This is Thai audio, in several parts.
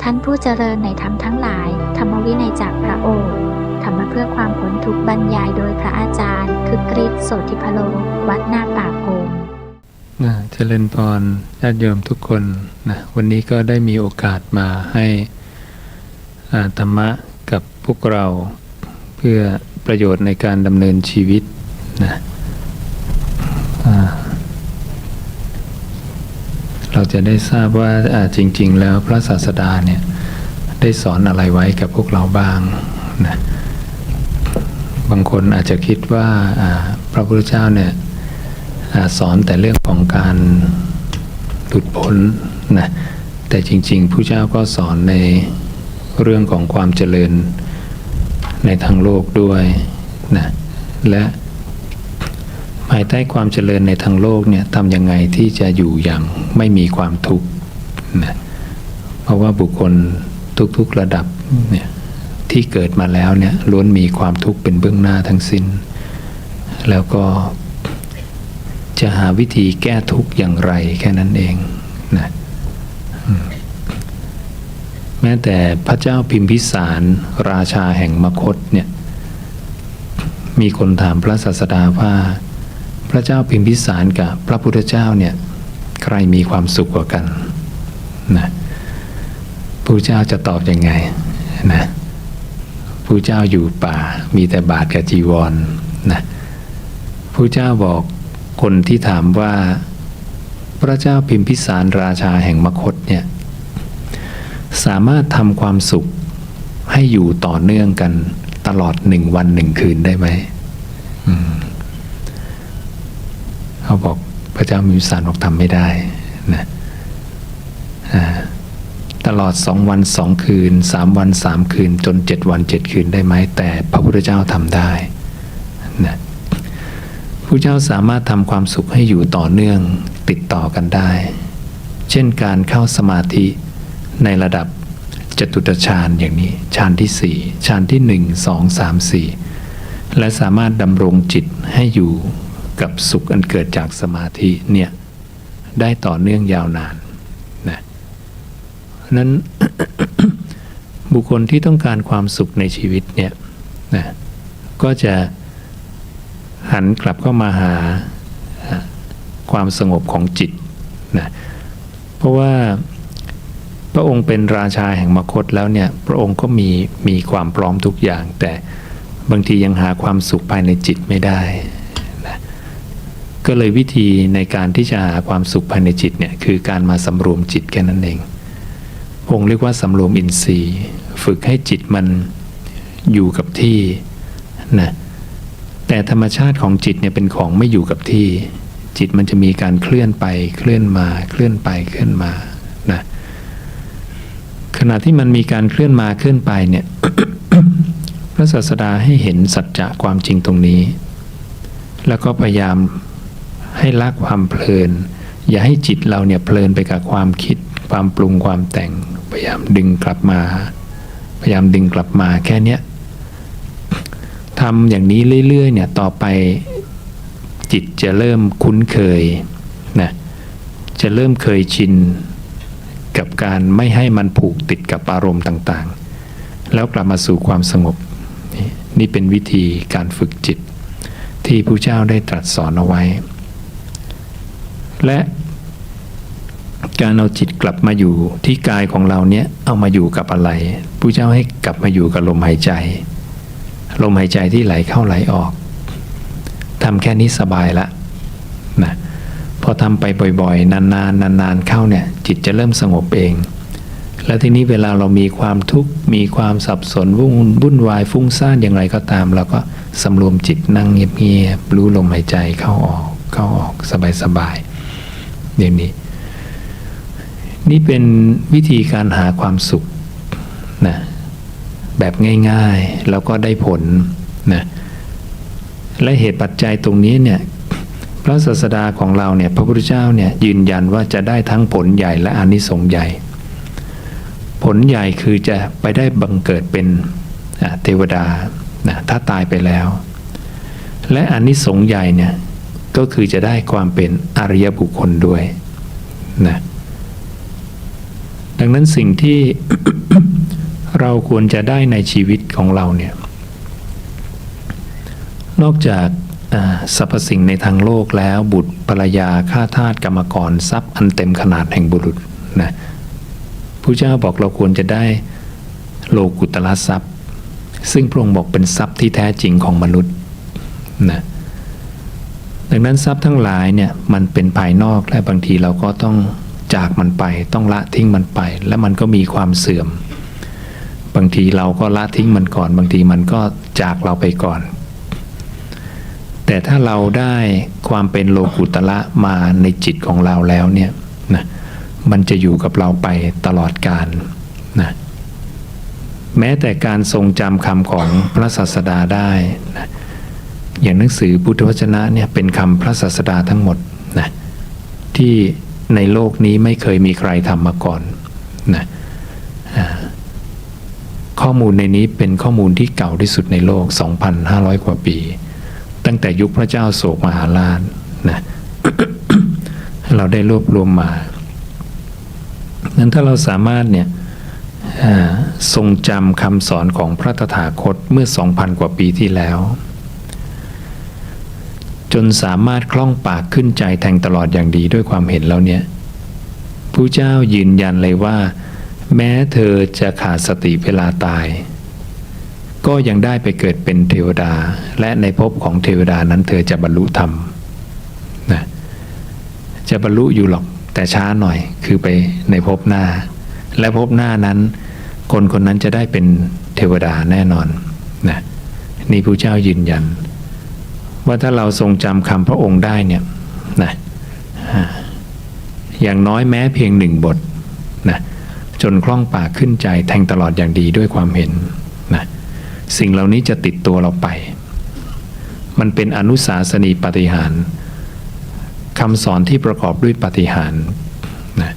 ท่านผู้เจริญในธรรมทั้งหลายธรรมวินัยจากพระโอษฐ์ธรรมะเพื่อความพ้นทุกข์บรรยายโดยพระอาจารย์คึกฤทธิ์โสธิพโลวัดนาป่าพงเจริญพรญาติโยมทุกคนนะวันนี้ก็ได้มีโอกาสมาให้ธรรมะกับพวกเราเพื่อประโยชน์ในการดำเนินชีวิตนะเราจะได้ทราบว่าจริงๆแล้วพระศาสดาเนี่ยได้สอนอะไรไว้กับพวกเราบ้างนะบางคนอาจจะคิดว่าพระพุทธเจ้าเนี่ยสอนแต่เรื่องของการหลุดพ้นนะแต่จริงๆผู้เจ้าก็สอนในเรื่องของความเจริญในทางโลกด้วยนะและภายใต้ความเจริญในทางโลกเนี่ยทำยังไงที่จะอยู่อย่างไม่มีความทุกข์นะเพราะว่าบุคคลทุกๆระดับเนี่ยที่เกิดมาแล้วเนี่ยล้วนมีความทุกข์เป็นเบื้องหน้าทั้งสิ้นแล้วก็จะหาวิธีแก้ทุกข์อย่างไรแค่นั้นเองนะแม้แต่พระเจ้าพิมพิสารราชาแห่งมคธเนี่ยมีคนถามพระศาสดาว่าพระเจ้าพิมพิสารกับพระพุทธเจ้าเนี่ยใครมีความสุขกว่ากันนะพระเจ้าจะตอบยังไงนะพระเจ้าอยู่ป่ามีแต่บาตรกับจีวรนะพระเจ้าบอกคนที่ถามว่าพระเจ้าพิมพิสารราชาแห่งมคธเนี่ยสามารถทำความสุขให้อยู่ต่อเนื่องกันตลอด1 วัน 1 คืนได้ไหมเขาบอกพระเจ้าพิมพิสารบอกทำไม่ได้นะตลอด2 วัน 2 คืน3 วัน 3 คืนจน7 วัน 7 คืนได้ไหมแต่พระพุทธเจ้าทำได้นะพระเจ้าสามารถทำความสุขให้อยู่ต่อเนื่องติดต่อกันได้เช่นการเข้าสมาธิในระดับจตุตฌานอย่างนี้ฌานที่4ฌานที่1 2 3 4และสามารถดำรงจิตให้อยู่กับสุขอันเกิดจากสมาธิเนี่ยได้ต่อเนื่องยาวนานนะนั้น บุคคลที่ต้องการความสุขในชีวิตเนี่ยนะก็จะหันกลับเข้ามาหาความสงบของจิตนะเพราะว่าพระองค์เป็นราชาแห่งมคธแล้วเนี่ยพระองค์ก็มีความพร้อมทุกอย่างแต่บางทียังหาความสุขภายในจิตไม่ได้นะก็เลยวิธีในการที่จะหาความสุขภายในจิตเนี่ยคือการมาสำรวมจิตแค่นั้นเองพระองค์เรียกว่าสำรวมอินทรีย์ฝึกให้จิตมันอยู่กับที่นะแต่ธรรมชาติของจิตเนี่ยเป็นของไม่อยู่กับที่จิตมันจะมีการเคลื่อนไปเคลื่อนมาเคลื่อนไปเคลื่อนมานะขณะที่มันมีการเคลื่อนมาเคลื่อนไปเนี่ย พระศาสดาให้เห็นสัจจะความจริงตรงนี้แล้วก็พยายามให้ละความเพลินอย่าให้จิตเราเนี่ยเพลินไปกับความคิดความปรุงความแต่งพยายามดึงกลับมาแค่เนี้ยทำอย่างนี้เรื่อยๆเนี่ยต่อไปจิตจะเริ่มคุ้นเคยนะจะเริ่มเคยชินกับการไม่ให้มันผูกติดกับอารมณ์ต่างๆแล้วกลับมาสู่ความสงบนี่เป็นวิธีการฝึกจิตที่พระเจ้าได้ตรัสสอนเอาไว้และการเอาจิตกลับมาอยู่ที่กายของเราเนี่ยเอามาอยู่กับอะไรพระเจ้าให้กลับมาอยู่กับลมหายใจลมหายใจที่ไหลเข้าไหลออกทำแค่นี้สบายละนะพอทำไปบ่อยๆนานๆเข้าเนี่ยจิตจะเริ่มสงบเองแล้วทีนี้เวลาเรามีความทุกข์มีความสับสนวุ่นวายฟุ้งซ่านอย่างไรก็ตามเราก็สำรวมจิตนั่งเงียบๆรู้ลมหายใจเข้าออกสบายๆอย่างนี้นี่เป็นวิธีการหาความสุขนะแบบง่ายๆแล้วก็ได้ผลนะและเหตุปัจจัยตรงนี้เนี่ยพระศาสดาของเราเนี่ยพระพุทธเจ้าเนี่ยยืนยันว่าจะได้ทั้งผลใหญ่และอานิสงส์ใหญ่ผลใหญ่คือจะไปได้บังเกิดเป็นเทวดานะถ้าตายไปแล้วและอานิสงส์ใหญ่เนี่ยก็คือจะได้ความเป็นอริยบุคคลด้วยนะดังนั้นสิ่งที่ เราควรจะได้ในชีวิตของเราเนี่ยนอกจากสรรพสิ่งในทางโลกแล้วบุตรภรรยาข้าทาสกรรมกรทรัพย์อันเต็มขนาดแห่งบุรุษนะพระเจ้าบอกเราควรจะได้โลกุตละทรัพย์ซึ่งพระองค์บอกเป็นทรัพย์ที่แท้จริงของมนุษย์นะดังนั้นทรัพย์ทั้งหลายเนี่ยมันเป็นภายนอกและบางทีเราก็ต้องจากมันไปต้องละทิ้งมันไปและมันก็มีความเสื่อมบางทีเราก็ละทิ้งมันก่อนบางทีมันก็จากเราไปก่อนแต่ถ้าเราได้ความเป็นโลกุตละมาในจิตของเราแล้วเนี่ยนะมันจะอยู่กับเราไปตลอดกาลนะแม้แต่การทรงจำคำของพระศาสดาได้นะอย่างหนังสือพุทธวจนะเนี่ยเป็นคำพระศาสดาทั้งหมดนะที่ในโลกนี้ไม่เคยมีใครทำมาก่อนนะข้อมูลในนี้เป็นข้อมูลที่เก่าที่สุดในโลก 2,500 กว่าปีตั้งแต่ยุคพระเจ้าโศกมหาราชนะ เราได้รวบรวมมานั้นถ้าเราสามารถเนี่ยทรงจำคำสอนของพระตถาคตเมื่อ 2,000 กว่าปีที่แล้วจนสามารถคล่องปากขึ้นใจแทงตลอดอย่างดีด้วยความเห็นแล้วเนี่ยพระเจ้ายืนยันเลยว่าแม้เธอจะขาดสติเวลาตายก็ยังได้ไปเกิดเป็นเทวดาและในภพของเทวดานั้นเธอจะบรรลุธรรมนะจะบรรลุอยู่หรอกแต่ช้าหน่อยคือไปในภพหน้าและภพหน้านั้นคนคนนั้นจะได้เป็นเทวดาแน่นอนนะนี่พระเจ้ายืนยันว่าถ้าเราทรงจำคำพระองค์ได้เนี่ยนะอย่างน้อยแม้เพียงหนึ่งบทนะจนคล่องปากขึ้นใจแทงตลอดอย่างดีด้วยความเห็นนะสิ่งเหล่านี้จะติดตัวเราไปมันเป็นอนุสาสนีปาฏิหาริย์คำสอนที่ประกอบด้วยปาฏิหาริย์นะ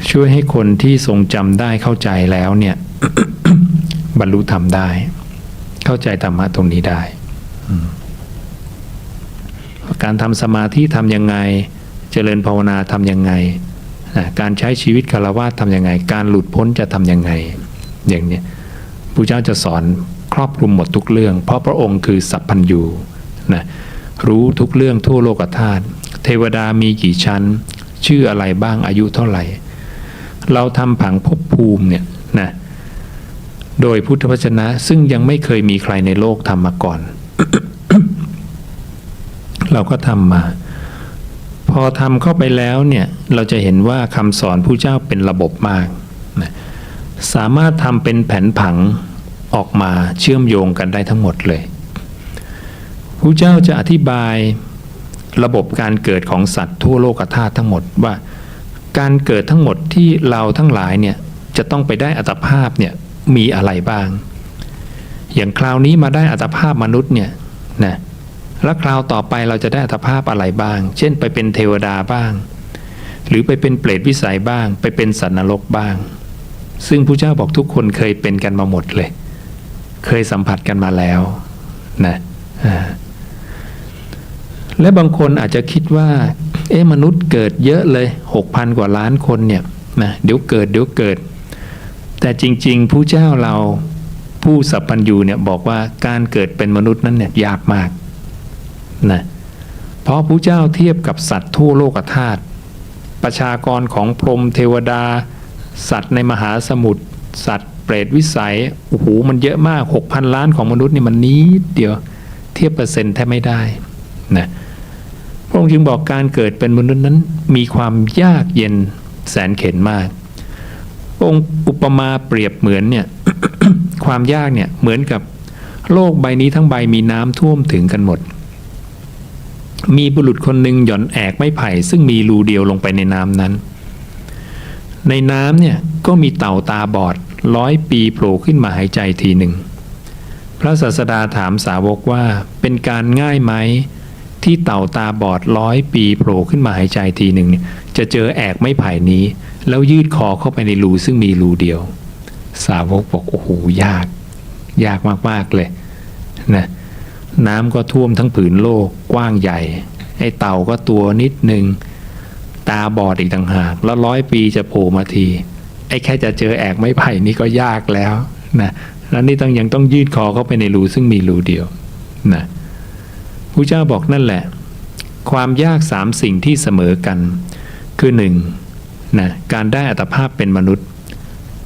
ช่วยให้คนที่ทรงจำได้เข้าใจแล้วเนี่ย บรรลุธรรมได้เข้าใจธรรมะตรงนี้ได้การทำสมาธิทำยังไงเจริญภาวนาทำยังไงการใช้ชีวิตฆราวาสทำยังไงการหลุดพ้นจะทำยังไงอย่างนี้พระเจ้าจะสอนครอบคลุมหมดทุกเรื่องเพราะพระองค์คือสัพพัญญูนะรู้ทุกเรื่องทั่วโลกธาตุเทวดามีกี่ชั้นชื่ออะไรบ้างอายุเท่าไหร่เราทำผังภพภูมิเนี่ยนะโดยพุทธวจนะซึ่งยังไม่เคยมีใครในโลกทำมาก่อน เราก็ทำมาพอทำเข้าไปแล้วเนี่ยเราจะเห็นว่าคำสอนผู้เจ้าเป็นระบบมากนะสามารถทำเป็นแผนผังออกมาเชื่อมโยงกันได้ทั้งหมดเลยผู้เจ้าจะอธิบายระบบการเกิดของสัตว์ทั่วโลกธาตุทั้งหมดว่าการเกิดทั้งหมดที่เราทั้งหลายเนี่ยจะต้องไปได้อัตภาพเนี่ยมีอะไรบ้างอย่างคราวนี้มาได้อัตภาพมนุษย์เนี่ยนะแล้วคราวต่อไปเราจะได้อัตภาพอะไรบ้างเช่นไปเป็นเทวดาบ้างหรือไปเป็นเปรตวิสัยบ้างไปเป็นสัตว์นรกบ้างซึ่งพระเจ้าบอกทุกคนเคยเป็นกันมาหมดเลยเคยสัมผัสกันมาแล้วนะและบางคนอาจจะคิดว่ามนุษย์เกิดเยอะเลย 6,000 กว่าล้านคนเนี่ยนะเดี๋ยวเกิดแต่จริงๆผู้เจ้าเราผู้สัพพัญญูเนี่ยบอกว่าการเกิดเป็นมนุษย์นั้นเนี่ยยากมากนะเพราะผู้เจ้าเทียบกับสัตว์ทั่วโลกธาตุประชากรของพรหมเทวดาสัตว์ในมหาสมุทรสัตว์เปรตวิสัยโอ้โหมันเยอะมาก 6,000 ล้านของมนุษย์นี่มันนิดเดียวเทียบเปอร์เซ็นต์แทบไม่ได้นะพระองค์จึงบอกการเกิดเป็นมนุษย์นั้นมีความยากเย็นแสนเข็ญมากพระองค์อุปมาเปรียบเหมือนเนี่ย ความยากเนี่ยเหมือนกับโลกใบนี้ทั้งใบมีน้ำท่วมถึงกันหมดมีบุรุษคนหนึ่งหย่อนแอกไม้ไผ่ซึ่งมีรูเดียวลงไปในน้ำนั้นในน้ำเนี่ยก็มีเต่าตาบอด100 ปีโผล่ขึ้นมาหายใจทีหนึ่งพระศาสดาถามสาวกว่าเป็นการง่ายไหมที่เต่าตาบอด100 ปีโผล่ขึ้นมาหายใจทีหนึ่งจะเจอแอกไม้ไผ่นี้แล้วยืดคอเข้าไปในรูซึ่งมีรูเดียวสาวกบอกโอ้โหยากมากๆเลยนะน้ำก็ท่วมทั้งผืนโลกกว้างใหญ่ไอ้เต่าก็ตัวนิดนึงตาบอดอีกต่างหากแล้ว100 ปีจะโผล่มาที แค่จะเจอแอกไม้ไผ่นี่ก็ยากแล้วนะแล้วนี่ยังต้องยืดคอเข้าไปในรูซึ่งมีรูเดียวนะพระเจ้าบอกนั่นแหละความยากสามสิ่งที่เสมอกันคือหนึ่งนะการได้อัตภาพเป็นมนุษย์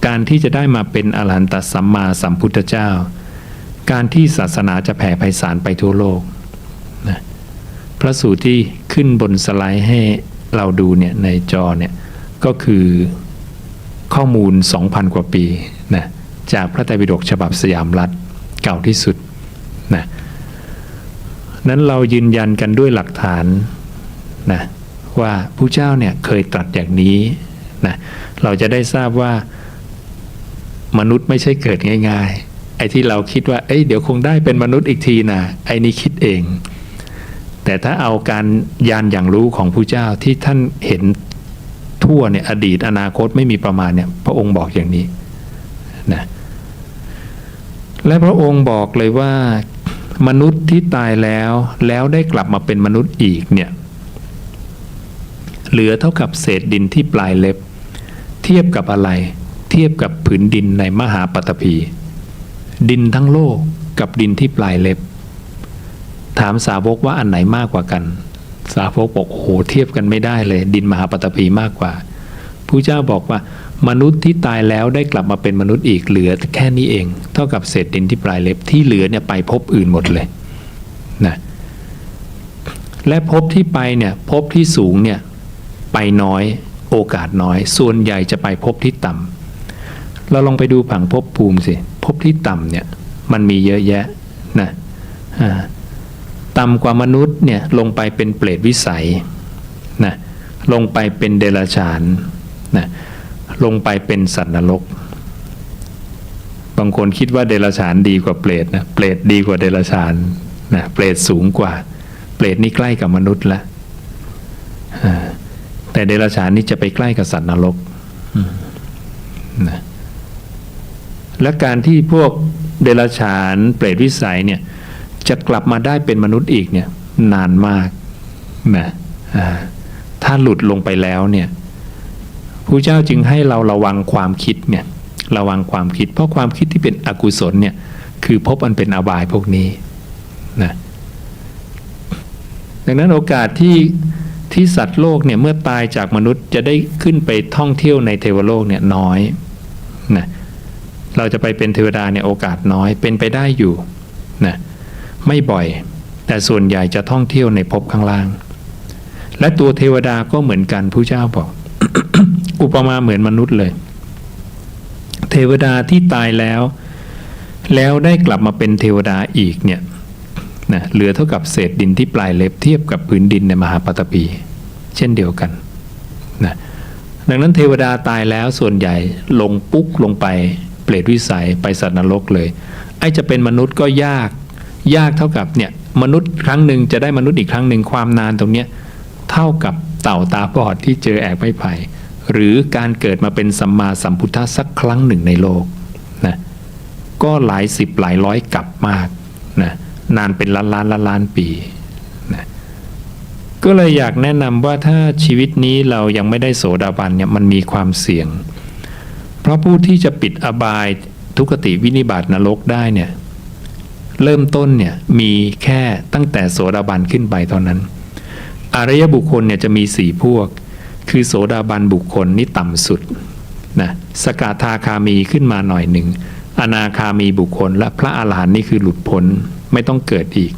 การที่จะได้มาเป็นอรหันตสัมมาสัมพุทธเจ้าการที่ศาสนาจะแผ่ไพศาลไปทั่วโลกนะพระสูตรที่ขึ้นบนสไลด์ให้เราดูเนี่ยในจอเนี่ยก็คือข้อมูล 2,000 กว่าปีนะจากพระไตรปิฎกฉบับสยามรัฐเก่าที่สุดนะนั้นเรายืนยันกันด้วยหลักฐานนะว่าพระเจ้าเนี่ยเคยตรัสอย่างนี้นะเราจะได้ทราบว่ามนุษย์ไม่ใช่เกิดง่ายๆไอ้ที่เราคิดว่าเดี๋ยวคงได้เป็นมนุษย์อีกทีนะไอ้นี่คิดเองแต่ถ้าเอาการญาณอย่างรู้ของพระเจ้าที่ท่านเห็นทั่วเนี่ยอดีตอนาคตไม่มีประมาณเนี่ยพระองค์บอกอย่างนี้นะและพระองค์บอกเลยว่ามนุษย์ที่ตายแล้วได้กลับมาเป็นมนุษย์อีกเนี่ยเหลือเท่ากับเศษดินที่ปลายเล็บเทียบกับอะไรเทียบกับผืนดินในมหาปฐพีดินทั้งโลกกับดินที่ปลายเล็บถามสาวกว่าอันไหนมากกว่ากันสาวกบอกโอ้โหเทียบกันไม่ได้เลยดินมหาปฐพีมากกว่าพระเจ้าบอกว่ามนุษย์ที่ตายแล้วได้กลับมาเป็นมนุษย์อีกเหลือแค่นี้เองเท่ากับเศษดินที่ปลายเล็บที่เหลือเนี่ยไปภพอื่นหมดเลยนะและภพที่ไปเนี่ยภพที่สูงเนี่ยไปน้อยโอกาสน้อยส่วนใหญ่จะไปภพที่ต่ำเราลองไปดูผังภพภูมิสิภพที่ต่ำเนี่ยมันมีเยอะแยะนะต่ำกว่ามนุษย์เนี่ยลงไปเป็นเปรตวิสัยนะลงไปเป็นเดรัจฉานนะลงไปเป็นสัตว์นรกบางคนคิดว่าเดรัจฉานดีกว่าเปรตนะเปรตดีกว่าเดรัจฉานนะเปรตสูงกว่าเปรตนี่ใกล้กับมนุษย์แล้วแต่เดรัจฉานนี่จะไปใกล้กับสัตว์นรกนะและการที่พวกเดรัจฉานเปรตวิสัยเนี่ยจะกลับมาได้เป็นมนุษย์อีกเนี่ยนานมากนะถ้าหลุดลงไปแล้วเนี่ยพระเจ้าจึงให้เราระวังความคิดเนี่ยระวังความคิดเพราะความคิดที่เป็นอกุศลเนี่ยคือภพอันเป็นอบายพวกนี้นะดังนั้นโอกาสที่สัตว์โลกเนี่ยเมื่อตายจากมนุษย์จะได้ขึ้นไปท่องเที่ยวในเทวโลกเนี่ยน้อยนะเราจะไปเป็นเทวดาเนี่ยโอกาสน้อยเป็นไปได้อยู่นะไม่บ่อยแต่ส่วนใหญ่จะท่องเที่ยวในภพข้างล่างและตัวเทวดาก็เหมือนกันพระเจ้าบอก อุปมาเหมือนมนุษย์เลยเทวดาที่ตายแล้วได้กลับมาเป็นเทวดาอีกเนี่ยนะเหลือเท่ากับเศษดินที่ปลายเล็บเทียบกับพื้นดินในมหาปฐพีเช่นเดียวกันนะดังนั้นเทวดาตายแล้วส่วนใหญ่ลงปุ๊กลงไปเปรตวิสัยไปสัตว์นรกเลยจะเป็นมนุษย์ก็ยากเท่ากับเนี่ยมนุษย์ครั้งหนึ่งจะได้มนุษย์อีกครั้งหนึ่งความนานตรงเนี้ยเท่ากับเต่าตาบอดที่เจอแอกไม้ไผ่หรือการเกิดมาเป็นสัมมาสัมพุทธะสักครั้งหนึ่งในโลกนะก็หลายสิบหลายร้อยกับมากนะนานเป็นล้านปีนะก็เลยอยากแนะนำว่าถ้าชีวิตนี้เรายังไม่ได้โสดาบันเนี่ยมันมีความเสี่ยงเพราะผู้ที่จะปิดอบายทุกขติวินิบาตนรกได้เนี่ยเริ่มต้นเนี่ยมีแค่ตั้งแต่โสดาบันขึ้นไปเท่านั้นอริยบุคคลเนี่ยจะมี4พวกคือโสดาบันบุคคลนี่ต่ำสุดนะสกทาคามีขึ้นมาหน่อยหนึ่งอนาคามีบุคคลและพระอรหันต์นี่คือหลุดพ้นไม่ต้องเกิดอีก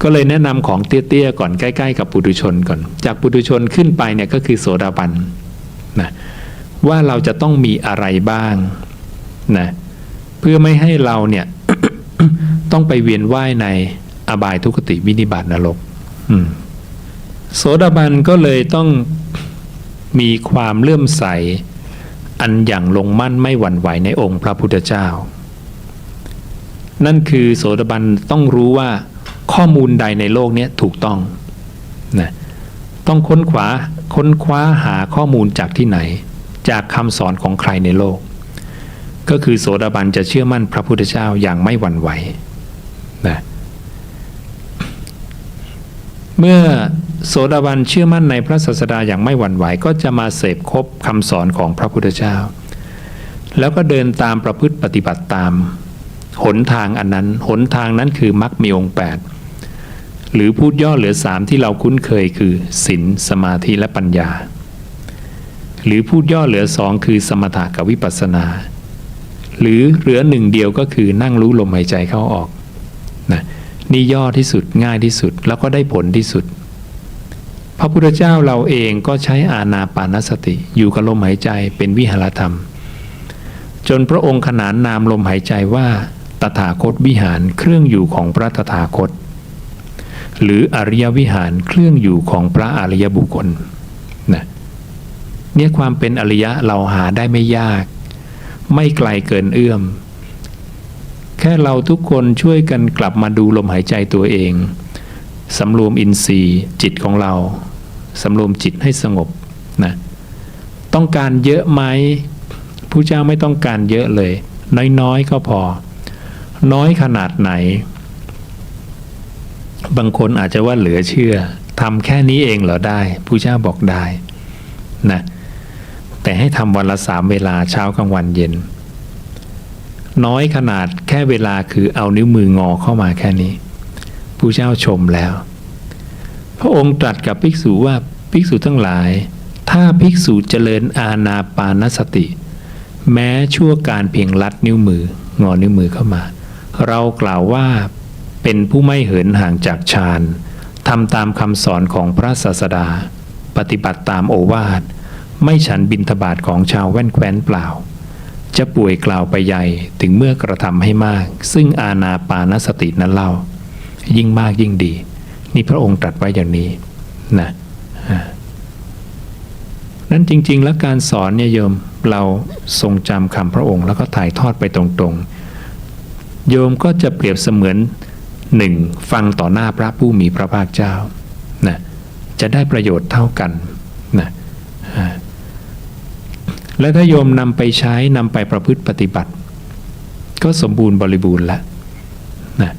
ก็เลยแนะนำของเตี้ยๆก่อนใกล้ๆกับปุถุชนก่อนจากปุถุชนขึ้นไปเนี่ยก็คือโสดาบันนะว่าเราจะต้องมีอะไรบ้างนะเพื่อไม่ให้เราเนี่ย ต้องไปเวียนว่ายในอบายทุกขติวินิบาตนรกโสดาบันก็เลยต้องมีความเลื่อมใสอันอย่างลงมั่นไม่หวั่นไหวในองค์พระพุทธเจ้านั่นคือโสดาบันต้องรู้ว่าข้อมูลใดในโลกนี้ถูกต้องนะต้องค้นคว้าหาข้อมูลจากที่ไหนจากคำสอนของใครในโลกก็คือโสดาบันจะเชื่อมั่นพระพุทธเจ้าอย่างไม่หวั่นไหวนะเมื่อ โสดาบันเชื่อมั่นในพระศาสดาอย่างไม่หวั่นไหวก็จะมาเสพคบคำสอนของพระพุทธเจ้าแล้วก็เดินตามประพฤติปฏิบัติตามหนทางอันนั้นหนทางนั้นคือมรรคมีองค์8หรือพูดย่อเหลือ3ที่เราคุ้นเคยคือศีลสมาธิและปัญญาหรือพูดย่อเหลือ2คือสมถะกับวิปัสสนาหรือเหลือ1เดียวก็คือนั่งรู้ลมหายใจเข้าออกนะนี่ย่อที่สุดง่ายที่สุดแล้วก็ได้ผลที่สุดพระพุทธเจ้าเราเองก็ใช้อานาปานสติอยู่กับลมหายใจเป็นวิหารธรรมจนพระองค์ขนานนามลมหายใจว่าตถาคตวิหารเครื่องอยู่ของพระตถาคตหรืออริยวิหารเครื่องอยู่ของพระอริยบุคคลนะเนี่ยความเป็นอริยะเราหาได้ไม่ยากไม่ไกลเกินเอื้อมแค่เราทุกคนช่วยกันกลับมาดูลมหายใจตัวเองสำรวมอินทรีย์จิตของเราสำรวมจิตให้สงบนะต้องการเยอะไหมผู้เจ้าไม่ต้องการเยอะเลยน้อยๆก็พอน้อยขนาดไหนบางคนอาจจะว่าเหลือเชื่อทำแค่นี้เองเหรอได้ผู้เจ้าบอกได้นะแต่ให้ทำวันละ3เวลาเช้ากลางวันเย็นน้อยขนาดแค่เวลาคือเอานิ้วมืองอเข้ามาแค่นี้ผู้เจ้าชมแล้วพระองค์ตรัสกับภิกษุว่าภิกษุทั้งหลายถ้าภิกษุเจริญอานาปานสติแม้ชั่วการเพียงลัดนิ้วมืองอนิ้วมือเข้ามาเรากล่าวว่าเป็นผู้ไม่เหินห่างจากฌานทำตามคำสอนของพระศาสดาปฏิบัติตามโอวาทไม่ฉันบิณฑบาตของชาวแว่นแคว้นเปล่าจะป่วยกล่าวไปใหญ่ถึงเมื่อกระทำให้มากซึ่งอานาปานสตินั้นเล่ายิ่งมากยิ่งดีนี่พระองค์ตรัสไว้อย่างนี้นะนั้นจริงๆแล้วการสอนเนี่ยโยมเราทรงจำคำพระองค์แล้วก็ถ่ายทอดไปตรงๆโยมก็จะเปรียบเสมือน1ฟังต่อหน้าพระผู้มีพระภาคเจ้านะจะได้ประโยชน์เท่ากันนะและถ้าโยมนำไปใช้นำไปประพฤติปฏิบัติก็สมบูรณ์บริบูรณ์แล้วนะ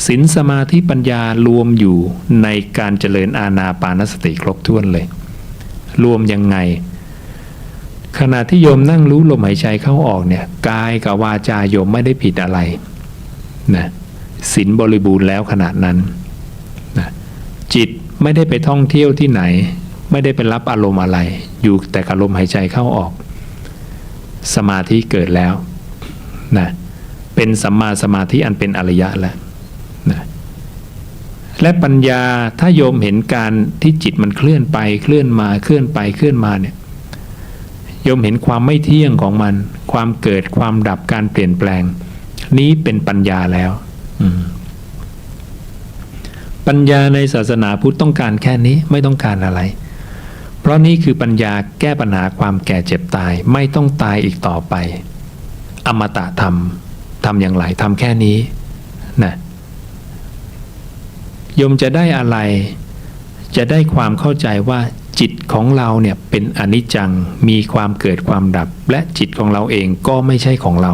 ศีลสมาธิปัญญารวมอยู่ในการเจริญอานาปานสติครบถ้วนเลยรวมยังไงขณะที่โยมนั่งรู้ลมหายใจเข้าออกเนี่ยกายกับวาจาโยมไม่ได้ผิดอะไรนะศีลบริบูรณ์แล้วขณะนั้นนะจิตไม่ได้ไปท่องเที่ยวที่ไหนไม่ได้ไปรับอารมณ์อะไรอยู่แต่กับลมหายใจเข้าออกสมาธิเกิดแล้วนะเป็นสัมมาสมาธิอันเป็นอริยะแล้วนะและปัญญาถ้าโยมเห็นการที่จิตมันเคลื่อนไปเคลื่อนมาเคลื่อนไปเคลื่อนมาเนี่ยโยมเห็นความไม่เที่ยงของมันความเกิดความดับการเปลี่ยนแปลงนี้เป็นปัญญาแล้วปัญญาในศาสนาพุทธต้องการแค่นี้ไม่ต้องการอะไรเพราะนี่คือปัญญาแก้ปัญหาความแก่เจ็บตายไม่ต้องตายอีกต่อไปอมตะธรรมทำอย่างไรทำแค่นี้นะโยมจะได้อะไรจะได้ความเข้าใจว่าจิตของเราเนี่ยเป็นอนิจจังมีความเกิดความดับและจิตของเราเองก็ไม่ใช่ของเรา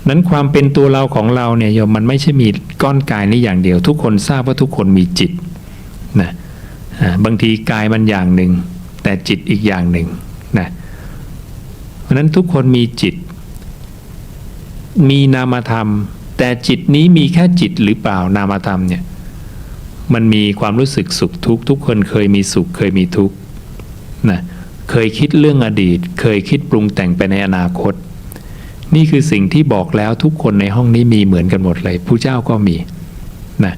นั้นความเป็นตัวเราของเราเนี่ยโยมมันไม่ใช่มีก้อนกายนี้อย่างเดียวทุกคนทราบว่าทุกคนมีจิตนะบางทีกายมันอย่างหนึ่งแต่จิตอีกอย่างหนึ่งนะเพราะนั้นทุกคนมีจิตมีนามธรรมแต่จิตนี้มีแค่จิตหรือเปล่านามธรรมเนี่ยมันมีความรู้สึกสุขทุกข์ทุกคนเคยมีสุขเคยมีทุกข์นะเคยคิดเรื่องอดีตเคยคิดปรุงแต่งไปในอนาคตนี่คือสิ่งที่บอกแล้วทุกคนในห้องนี้มีเหมือนกันหมดเลยผู้เจ้าก็มีนะ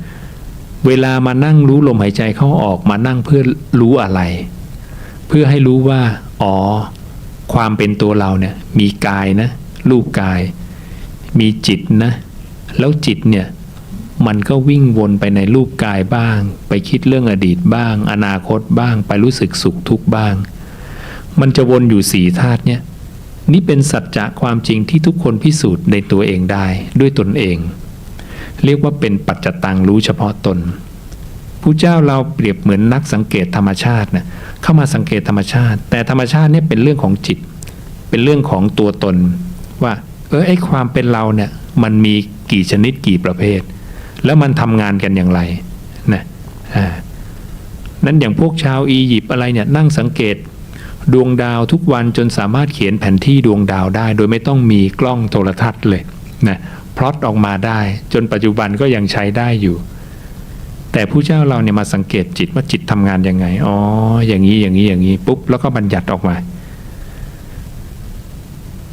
เวลามานั่งรู้ลมหายใจเข้าออกมานั่งเพื่อรู้อะไรเพื่อให้รู้ว่าอ๋อความเป็นตัวเราเนี่ยมีกายนะรูปกายมีจิตนะแล้วจิตเนี่ยมันก็วิ่งวนไปในรูปกายบ้างไปคิดเรื่องอดีตบ้างอนาคตบ้างไปรู้สึกสุขทุกข์บ้างมันจะวนอยู่4ธาตุเนี่ยนี่เป็นสัจจะความจริงที่ทุกคนพิสูจน์ในตัวเองได้ด้วยตนเองเรียกว่าเป็นปัจจตังรู้เฉพาะตนผู้เจ้าเราเปรียบเหมือนนักสังเกตธรรมชาตินะเข้ามาสังเกตธรรมชาติแต่ธรรมชาติเนี่ยเป็นเรื่องของจิตเป็นเรื่องของตัวตนว่าไอ้ความเป็นเราเนี่ยมันมีกี่ชนิดกี่ประเภท แล้วมันทำงานกันอย่างไรนะนั้นอย่างพวกชาวอียิปต์อะไรเนี่ยนั่งสังเกตดวงดาวทุกวันจนสามารถเขียนแผนที่ดวงดาวได้โดยไม่ต้องมีกล้องโทรทัศน์เลยนะพลอตออกมาได้จนปัจจุบันก็ยังใช้ได้อยู่แต่ผู้เจ้าเราเนี่ยมาสังเกตจิตว่าจิตทำงานยังไงอ๋ออย่างนี้ปุ๊บแล้วก็บัญญัติออกมา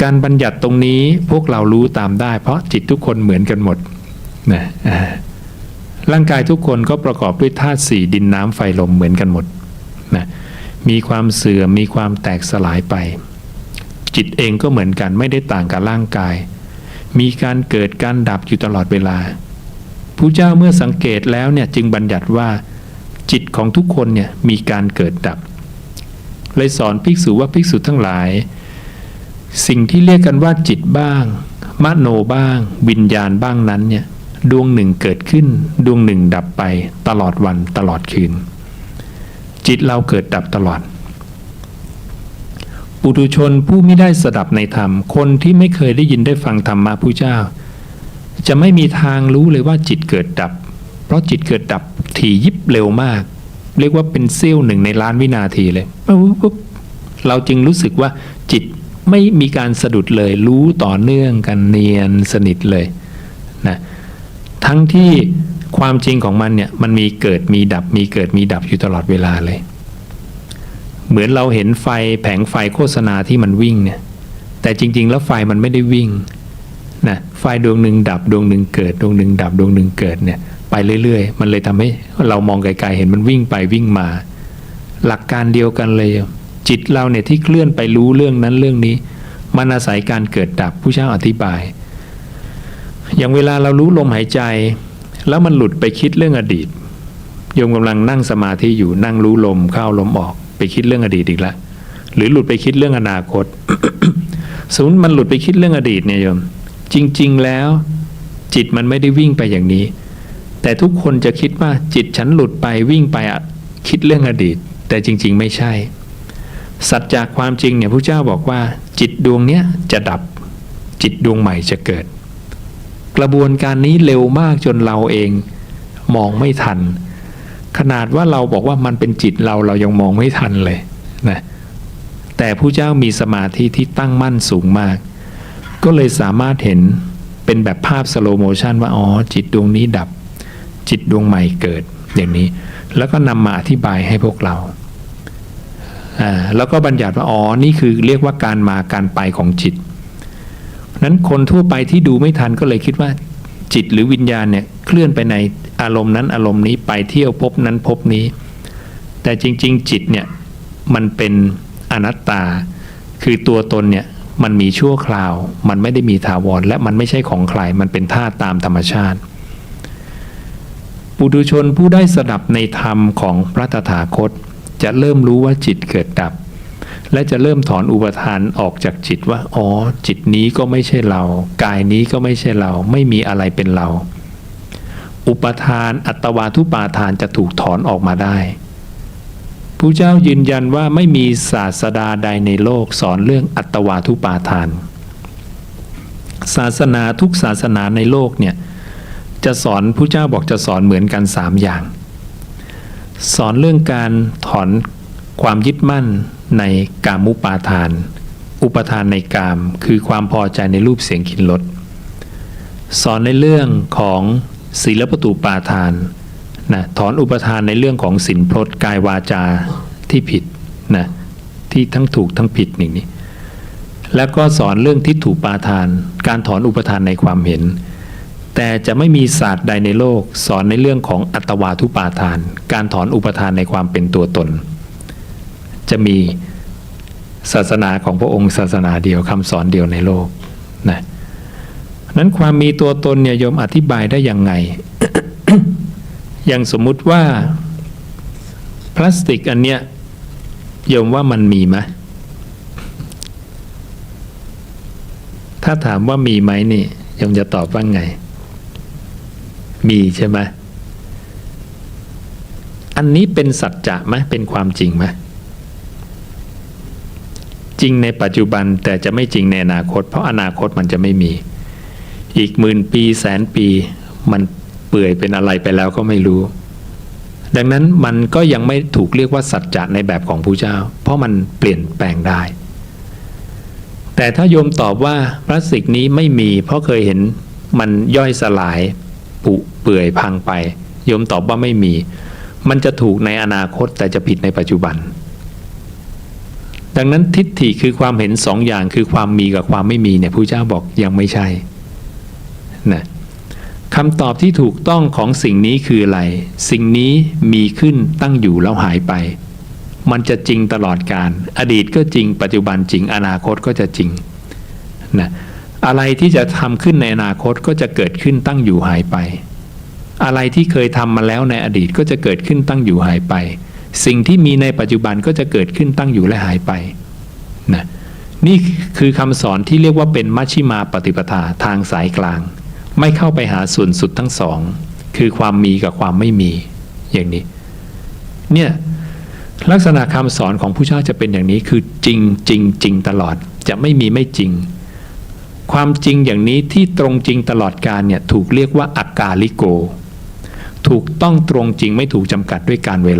การบัญญัติตรงนี้พวกเรารู้ตามได้เพราะจิตทุกคนเหมือนกันหมดนะร่างกายทุกคนก็ประกอบด้วยธาตุสี่ดินน้ำไฟลมเหมือนกันหมดนะมีความเสื่อมมีความแตกสลายไปจิตเองก็เหมือนกันไม่ได้ต่างกับร่างกายมีการเกิดการดับอยู่ตลอดเวลาพระเจ้าเมื่อสังเกตแล้วเนี่ยจึงบัญญัติว่าจิตของทุกคนเนี่ยมีการเกิดดับเลยสอนภิกษุว่าภิกษุทั้งหลายสิ่งที่เรียกกันว่าจิตบ้างมโนบ้างวิญญาณบ้างนั้นเนี่ยดวงหนึ่งเกิดขึ้นดวงหนึ่งดับไปตลอดวันตลอดคืนจิตเราเกิดดับตลอดปุถุชนผู้ไม่ได้สดับในธรรมคนที่ไม่เคยได้ยินได้ฟังธรรมะพุทธเจ้าจะไม่มีทางรู้เลยว่าจิตเกิดดับเพราะจิตเกิดดับถี่ยิบเร็วมากเรียกว่าเป็นเสี้ยวหนึ่งในล้านวินาทีเลยปุ๊บเราจึงรู้สึกว่าจิตไม่มีการสะดุดเลยรู้ต่อเนื่องกันเนียนสนิทเลยนะทั้งที่ความจริงของมันเนี่ยมันมีเกิดมีดับมีเกิดมีดับอยู่ตลอดเวลาเลยเหมือนเราเห็นไฟแผงไฟโฆษณาที่มันวิ่งเนี่ยแต่จริงๆแล้วไฟมันไม่ได้วิ่งนะไฟดวงหนึ่งดับดวงหนึ่งเกิดดวงหนึ่งดับดวงหนึ่งเกิดเนี่ยไปเรื่อยๆมันเลยทำให้เรามองไกลๆเห็นมันวิ่งไปวิ่งมาหลักการเดียวกันเลยจิตเราเนี่ยที่เคลื่อนไปรู้เรื่องนั้นเรื่องนี้มันอาศัยการเกิดดับผู้เจ้าอธิบายอย่างเวลาเรารู้ลมหายใจแล้วมันหลุดไปคิดเรื่องอดีตโยมกำลังนั่งสมาธิอยู่นั่งรู้ลมเข้าลมออกไปคิดเรื่องอดีตอีกแล้วหรือหลุดไปคิดเรื่องอนาคต สมมติมันหลุดไปคิดเรื่องอดีตเนี่ยโยมจริงๆแล้วจิตมันไม่ได้วิ่งไปอย่างนี้แต่ทุกคนจะคิดว่าจิตฉันหลุดไปวิ่งไปคิดเรื่องอดีตแต่จริงๆไม่ใช่สัจจะความจริงเนี่ยพระเจ้าบอกว่าจิตดวงเนี้ยจะดับจิตดวงใหม่จะเกิดกระบวนการนี้เร็วมากจนเราเองมองไม่ทันขนาดว่าเราบอกว่ามันเป็นจิตเรายังมองไม่ทันเลยนะแต่พระเจ้ามีสมาธิที่ตั้งมั่นสูงมากก็เลยสามารถเห็นเป็นแบบภาพสโลโมชันว่าอ๋อจิตดวงนี้ดับจิตดวงใหม่เกิดอย่างนี้แล้วก็นำมาอธิบายให้พวกเราแล้วก็บัญญัติว่าอ๋อนี่คือเรียกว่าการมาการไปของจิตนั้นคนทั่วไปที่ดูไม่ทันก็เลยคิดว่าจิตหรือวิญญาณเนี่ยเคลื่อนไปในอารมณ์นั้นอารมณ์นี้ไปเที่ยวภพนั้นภพนี้แต่จริงๆจิตเนี่ยมันเป็นอนัตตาคือตัวตนเนี่ยมันมีชั่วคราวมันไม่ได้มีถาวรและมันไม่ใช่ของใครมันเป็นธาตุตามธรรมชาติปุถุชนผู้ได้สดับในธรรมของพระตถาคตจะเริ่มรู้ว่าจิตเกิดดับและจะเริ่มถอนอุปทานออกจากจิตว่าอ๋อจิตนี้ก็ไม่ใช่เรากายนี้ก็ไม่ใช่เราไม่มีอะไรเป็นเราอุปทานอัตวาทุปาทานจะถูกถอนออกมาได้พระเจ้ายืนยันว่าไม่มีศาสดาใดในโลกสอนเรื่องอัตวาทุปาทานศาสนาทุกศาสนาในโลกเนี่ยจะสอนพระเจ้าบอกจะสอนเหมือนกัน3อย่างสอนเรื่องการถอนความยึดมั่นในกามุปาทานอุปทานในกามคือความพอใจในรูปเสียงกลิ่นรสสอนในเรื่องของศีลปตูปาทานนะถอนอุปทานในเรื่องของศีลพรตกายวาจาที่ผิดนะที่ทั้งถูกทั้งผิดอย่างนี้แล้วก็สอนเรื่องทิฏฐุปาทานการถอนอุปทานในความเห็นแต่จะไม่มีศาสตร์ใดในโลกสอนในเรื่องของอัตวาทุปาทานการถอนอุปทานในความเป็นตัวตนจะมีศาสนาของพระองค์ศาสนาเดียวคำสอนเดียวในโลกนะนั้นความมีตัวตนเนี่ยโยมอธิบายได้ยังไง อย่างสมมุติว่าพลาสติกอันเนี้ยโยมว่ามันมีไหมถ้าถามว่ามีไหมนี่โยมจะตอบว่าไงมีใช่ไหมอันนี้เป็นสัจจะไหมเป็นความจริงไหมจริงในปัจจุบันแต่จะไม่จริงในอนาคตเพราะอนาคตมันจะไม่มีอีก10,000 ปีแสนปีมันเป ปื่อยเป็นอะไรไปแล้วก็ไม่รู้ดังนั้นมันก็ยังไม่ถูกเรียกว่าสัจจะในแบบของพระเจ้าเพราะมันเปลี่ยนแปลงได้แต่ถ้าโยมตอบว่าพลาสติกนี้ไม่มีเพราะเคยเห็นมันย่อยสลายผุเปื่อยพังไปโยมตอบว่าไม่มีมันจะถูกในอนาคตแต่จะผิดในปัจจุบันดังนั้นทิฏฐิคือความเห็นสองอย่างคือความมีกับความไม่มีเนี่ยพระเจ้าบอกยังไม่ใช่นะคำตอบที่ถูกต้องของสิ่งนี้คืออะไรสิ่งนี้มีขึ้นตั้งอยู่แล้วหายไปมันจะจริงตลอดกาลอดีตก็จริงปัจจุบันจริงอนาคตก็จะจริงนะอะไรที่จะทำขึ้นในอนาคตก็จะเกิดขึ้นตั้งอยู่หายไปอะไรที่เคยทำมาแล้วในอดีตก็จะเกิดขึ้นตั้งอยู่หายไปสิ่งที่มีในปัจจุบันก็จะเกิดขึ้นตั้งอยู่และหายไปนะนี่คือคำสอนที่เรียกว่าเป็นมัชฌิมาปฏิปทาทางสายกลางไม่เข้าไปหาส่วนสุดทั้งสองคือความมีกับความไม่มีอย่างนี้เนี่ยลักษณะคำสอนของผู้เจ้าจะเป็นอย่างนี้คือจริงจริงจริงตลอดจะไม่มีไม่จริงความจริงอย่างนี้ที่ตรงจริงตลอดกาลเนี่ยถูกเรียกว่าอักกาลิโกถูกต้องตรงจริงไม่ถูกจำกัดด้วยการเว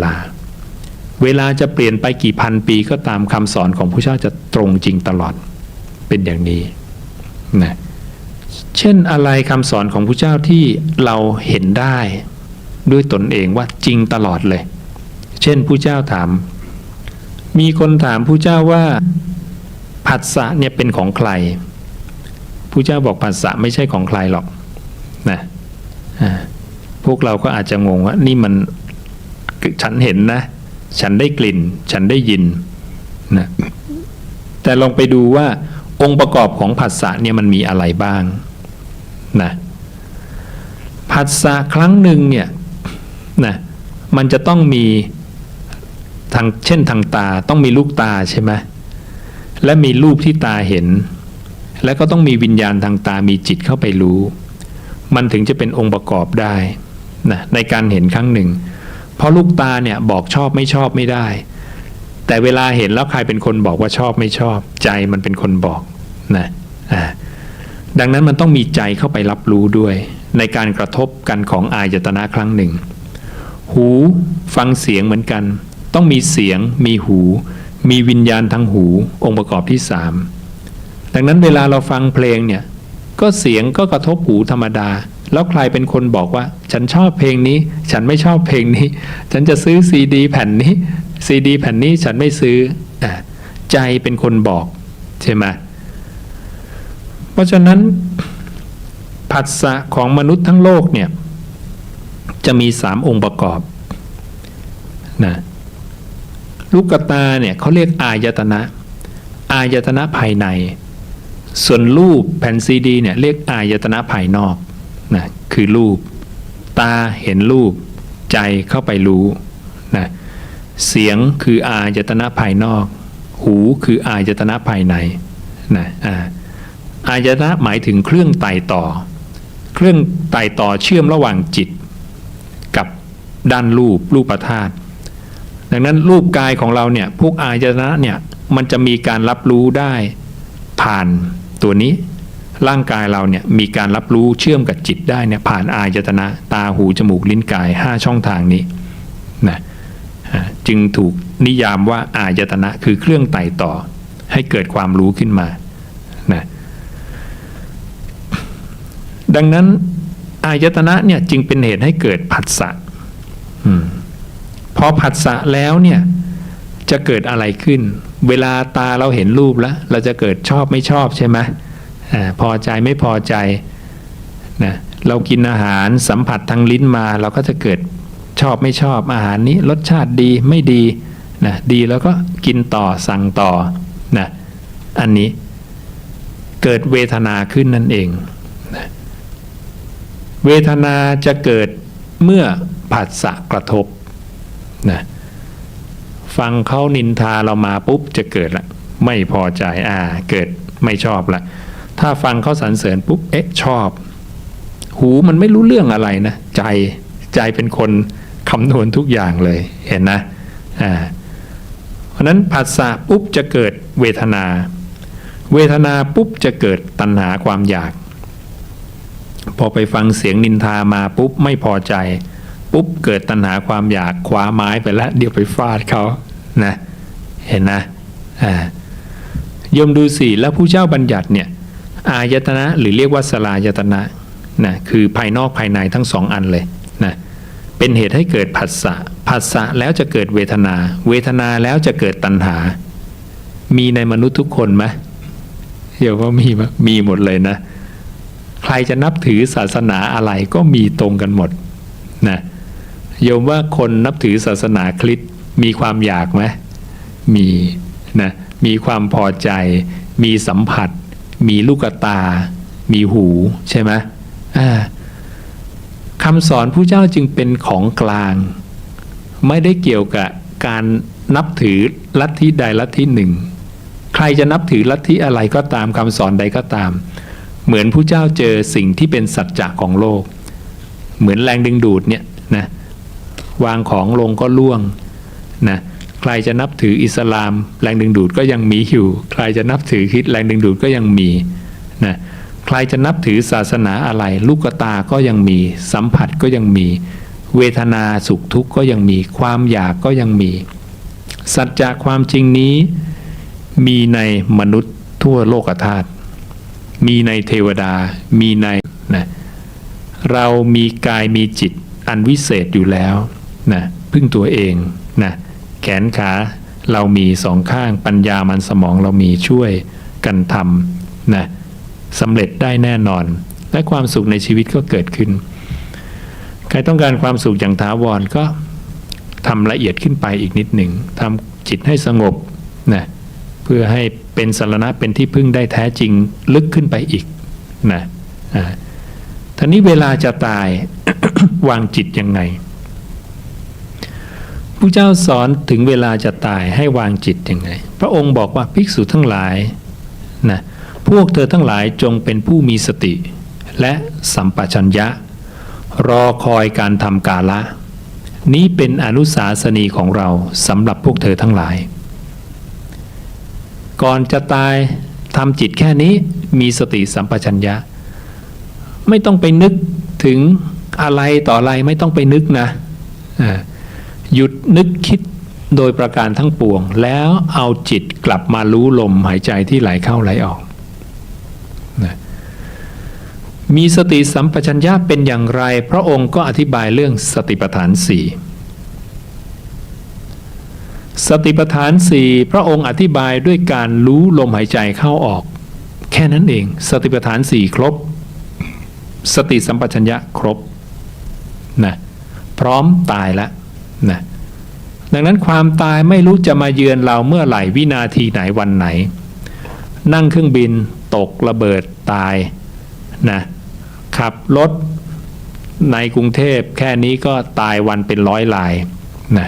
ลาจะเปลี่ยนไปกี่พันปีก็ตามคำสอนของผู้เจ้าจะตรงจริงตลอดเป็นอย่างนี้นะเช่นอะไรคำสอนของผู้เจ้าที่เราเห็นได้ด้วยตนเองว่าจริงตลอดเลยเช่นผู้เจ้าถามมีคนถามผู้เจ้าว่าผัสสะเนี่ยเป็นของใครผู้เจ้าบอกผัสสะไม่ใช่ของใครหรอกนะพวกเราก็อาจจะงงว่านี่มันฉันเห็นนะฉันได้กลิ่นฉันได้ยินนะแต่ลองไปดูว่าองค์ประกอบของผัสสะเนี่ยมันมีอะไรบ้างนะผัสสะครั้งหนึ่งเนี่ยนะมันจะต้องมีเช่นทางตาต้องมีลูกตาใช่ไหมและมีรูปที่ตาเห็นและก็ต้องมีวิญญาณทางตามีจิตเข้าไปรู้มันถึงจะเป็นองค์ประกอบได้นะในการเห็นครั้งหนึ่งเพราะลูกตาเนี่ยบอกชอบไม่ชอบไม่ได้แต่เวลาเห็นแล้วใครเป็นคนบอกว่าชอบไม่ชอบใจมันเป็นคนบอกนะดังนั้นมันต้องมีใจเข้าไปรับรู้ด้วยในการกระทบกันของอายตนะครั้งหนึ่งหูฟังเสียงเหมือนกันต้องมีเสียงมีหูมีวิญญาณทางหูองค์ประกอบที่3ดังนั้นเวลาเราฟังเพลงเนี่ยก็เสียงก็กระทบหูธรรมดาแล้วใครเป็นคนบอกว่าฉันชอบเพลงนี้ฉันไม่ชอบเพลงนี้ฉันจะซื้อซีดีแผ่นนี้ซีดีแผ่นนี้ฉันไม่ซื้อใจเป็นคนบอกใช่ไหมเพราะฉะนั้นผัสสะของมนุษย์ทั้งโลกเนี่ยจะมี3องค์ประกอบนะลูกตาเนี่ยเขาเรียกอายตนะภายในส่วนรูปแผ่นซีดีเนี่ยเรียกอายตนะภายนอกนะคือรูปตาเห็นรูปใจเข้าไปรู้นะเสียงคืออายตนะภายนอกหูคืออายตนะภายในนะอายตนะหมายถึงเครื่องไต่ต่อเชื่อมระหว่างจิตกับด้านรูปธาตุดังนั้นรูปกายของเราเนี่ยพวกอายตนะเนี่ยมันจะมีการรับรู้ได้ผ่านตัวนี้ร่างกายเราเนี่ยมีการรับรู้เชื่อมกับจิตได้เนี่ยผ่านอายตนะตาหูจมูกลิ้นกาย5ช่องทางนี้นะจึงถูกนิยามว่าอายตนะคือเครื่องไต่ต่อให้เกิดความรู้ขึ้นมานะดังนั้นอายตนะเนี่ยจึงเป็นเหตุให้เกิดผัสสะพอผัสสะแล้วเนี่ยจะเกิดอะไรขึ้นเวลาตาเราเห็นรูปแล้วเราจะเกิดชอบไม่ชอบใช่ไหมพอใจไม่พอใจนะเรากินอาหารสัมผัสทางลิ้นมาเราก็จะเกิดชอบไม่ชอบอาหารนี้รสชาติดีไม่ดีนะดีแล้วก็กินต่อสั่งต่อนะอันนี้เกิดเวทนาขึ้นนั่นเองนะเวทนาจะเกิดเมื่อผัสสะกระทบนะฟังเขานินทาเรามาปุ๊บจะเกิดละไม่พอใจเกิดไม่ชอบละถ้าฟังเขาสรรเสริญปุ๊บชอบหูมันไม่รู้เรื่องอะไรนะใจเป็นคนคำนวณทุกอย่างเลยเห็นนะเพราะนั้นผัสสะปุ๊บจะเกิดเวทนาปุ๊บจะเกิดตัณหาความอยาก พอไปฟังเสียงนินทามาปุ๊บไม่พอใจปุ๊บเกิดตัณหาความอยากคว้าไม้ไปแล้วเดี๋ยวไปฟาดเขานะเห็นนะโยมดูสิแล้วผู้เจ้าบัญญัติเนี่ยอายตนะหรือเรียกว่าสลายตนะนะคือภายนอกภายในทั้งสองอันเลยนะเป็นเหตุให้เกิดผัสสะผัสสะแล้วจะเกิดเวทนาเวทนาแล้วจะเกิดตัณหามีในมนุษย์ทุกคนไหมเดี๋ยวว่ามีหมดเลยนะใครจะนับถือศาสนาอะไรก็มีตรงกันหมดนะโยมว่าคนนับถือศาสนาคริสต์มีความอยากไหมมีนะมีความพอใจมีสัมผัสมีลูกตามีหูใช่ไหมคำสอนผู้เจ้าจึงเป็นของกลางไม่ได้เกี่ยวกับการนับถือลัทธิใดลัทธิหนึ่งใครจะนับถือลัทธิอะไรก็ตามคำสอนใดก็ตามเหมือนผู้เจ้าเจอสิ่งที่เป็นสัจจะของโลกเหมือนแรงดึงดูดเนี่ยนะวางของลงก็ล่วงนะใครจะนับถืออิสลามแรงดึงดูดก็ยังมีอยู่ใครจะนับถือคริสต์แรงดึงดูดก็ยังมีนะใครจะนับถือศาสนาอะไรลูกตาก็ยังมีสัมผัสก็ยังมีเวทนาสุขทุกข์ก็ยังมีความอยากก็ยังมีสัจจะความจริงนี้มีในมนุษย์ทั่วโลกธาตุมีในเทวดามีในนะเรามีกายมีจิตอันวิเศษอยู่แล้วนะพึ่งตัวเองนะแขนขาเรามีสองข้างปัญญามันสมองเรามีช่วยกันทำนะสำเร็จได้แน่นอนและความสุขในชีวิตก็เกิดขึ้นใครต้องการความสุขอย่างถาวรก็ทำละเอียดขึ้นไปอีกนิดหนึ่งทำจิตให้สงบนะเพื่อให้เป็นสรณะเป็นที่พึ่งได้แท้จริงลึกขึ้นไปอีกนะทีนี้เวลาจะตาย วางจิตยังไงผู้เจ้าสอนถึงเวลาจะตายให้วางจิตยังไงพระองค์บอกว่าภิกษุทั้งหลายนะพวกเธอทั้งหลายจงเป็นผู้มีสติและสัมปชัญญะรอคอยการทำกาละนี้เป็นอนุสาสนีของเราสำหรับพวกเธอทั้งหลายก่อนจะตายทำจิตแค่นี้มีสติสัมปชัญญะไม่ต้องไปนึกถึงอะไรต่ออะไรไม่ต้องไปนึกนะหยุดนึกคิดโดยประการทั้งปวงแล้วเอาจิตกลับมารู้ลมหายใจที่ไหลเข้าไหลออกนะมีสติสัมปชัญญะเป็นอย่างไรพระองค์ก็อธิบายเรื่องสติปัฏฐานสี่สติปัฏฐานสี่พระองค์อธิบายด้วยการรู้ลมหายใจเข้าออกแค่นั้นเองสติปัฏฐานสี่ครบสติสัมปชัญญะครบนะพร้อมตายแล้วนะดังนั้นความตายไม่รู้จะมาเยือนเราเมื่อไหร่วินาทีไหนวันไหนนั่งเครื่องบินตกระเบิดตายนะขับรถในกรุงเทพแค่นี้ก็ตายวันเป็นร้อยรายนะ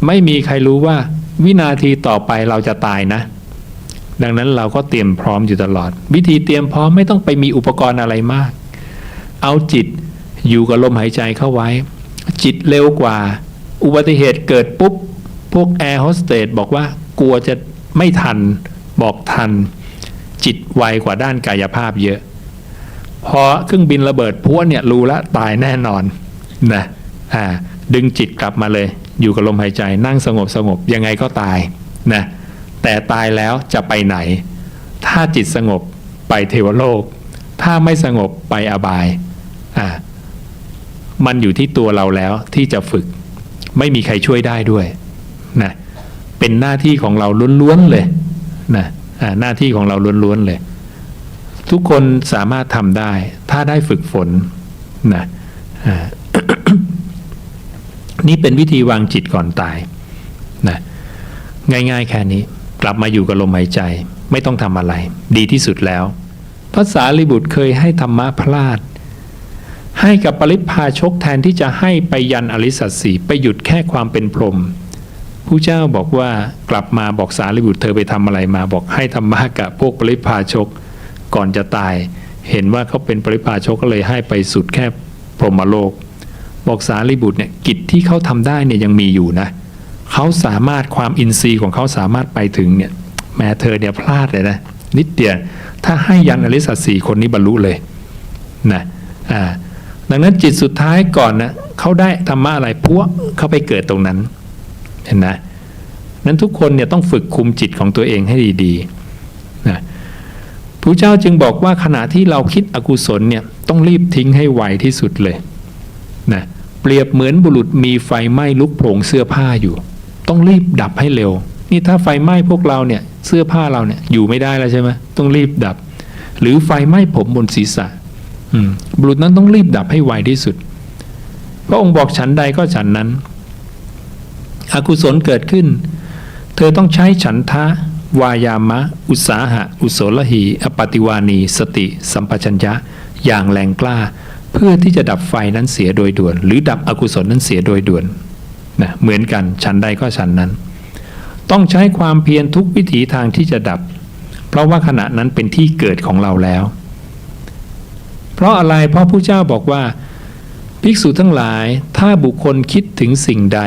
ไม่มีใครรู้ว่าวินาทีต่อไปเราจะตายนะดังนั้นเราก็เตรียมพร้อมอยู่ตลอดวิธีเตรียมพร้อมไม่ต้องไปมีอุปกรณ์อะไรมากเอาจิตอยู่กับลมหายใจเข้าไว้จิตเร็วกว่าอุบัติเหตุเกิดปุ๊บพวกแอร์โฮสเตสบอกว่ากลัวจะไม่ทันบอกทันจิตไวกว่าด้านกายภาพเยอะพอเครื่องบินระเบิดพวกเนี่ยรู้ละตายแน่นอนนะดึงจิตกลับมาเลยอยู่กับลมหายใจนั่งสงบยังไงก็ตายนะแต่ตายแล้วจะไปไหนถ้าจิตสงบไปเทวโลกถ้าไม่สงบไปอบายมันอยู่ที่ตัวเราแล้วที่จะฝึกไม่มีใครช่วยได้ด้วยนะเป็นหน้าที่ของเราล้วนๆเลยนะหน้าที่ของเราล้วนๆเลยทุกคนสามารถทำได้ถ้าได้ฝึกฝนนะ นี่เป็นวิธีวางจิตก่อนตายนะง่ายๆแค่นี้กลับมาอยู่กับลมหายใจไม่ต้องทำอะไรดีที่สุดแล้วพระสารีบุตรเคยให้ธรรมะพลาดให้กับปริพพาชกแทนที่จะให้ไปยันอริยสัจสี่ไปหยุดแค่ความเป็นพรหมผู้เจ้าบอกว่ากลับมาบอกสารีบุตรเธอไปทำอะไรมาบอกให้ธรรมะกับพวกปริพพาชกก่อนจะตายเห็นว่าเขาเป็นปริพพาชกก็เลยให้ไปสุดแค่พรหมโลกบอกสารีบุตรเนี่ยกิจที่เขาทำได้เนี่ยยังมีอยู่นะเขาสามารถความอินทรีย์ของเขาสามารถไปถึงเนี่ยแม้เธอเนี่ยพลาดเลยนะนิดเดียวถ้าให้ยันอริยสัจสี่คนนี้บรรลุเลย นะดังนั้นจิตสุดท้ายก่อนนะเขาได้ธรรมะอะไรพวกเขาไปเกิดตรงนั้นเห็นนะนั้นทุกคนเนี่ยต้องฝึกคุมจิตของตัวเองให้ดีๆนะพระเจ้าจึงบอกว่าขณะที่เราคิดอกุศลเนี่ยต้องรีบทิ้งให้ไวที่สุดเลยนะเปรียบเหมือนบุรุษมีไฟไหม้ลุกโผล่เสื้อผ้าอยู่ต้องรีบดับให้เร็วนี่ถ้าไฟไหม้พวกเราเนี่ยเสื้อผ้าเราเนี่ยอยู่ไม่ได้แล้วใช่ไหมต้องรีบดับหรือไฟไหม้ผมบนศีรษะบุรุษนั้นต้องรีบดับให้ไวที่สุดพระองค์บอกฉันใดก็ฉันนั้นอกุศลเกิดขึ้นเธอต้องใช้ฉันทะวายามะอุตสาหะอุโสลหีอปฏิวานีสติสัมปชัญญะอย่างแรงกล้าเพื่อที่จะดับไฟนั้นเสียโดยด่วนหรือดับอกุศลนั้นเสียโดยด่วนนะเหมือนกันฉันใดก็ฉันนั้นต้องใช้ความเพียรทุกวิถีทางที่จะดับเพราะว่าขณะนั้นเป็นที่เกิดของเราแล้วเพราะอะไรเพราะพระเจ้าบอกว่าภิกษุทั้งหลายถ้าบุคคลคิดถึงสิ่งใด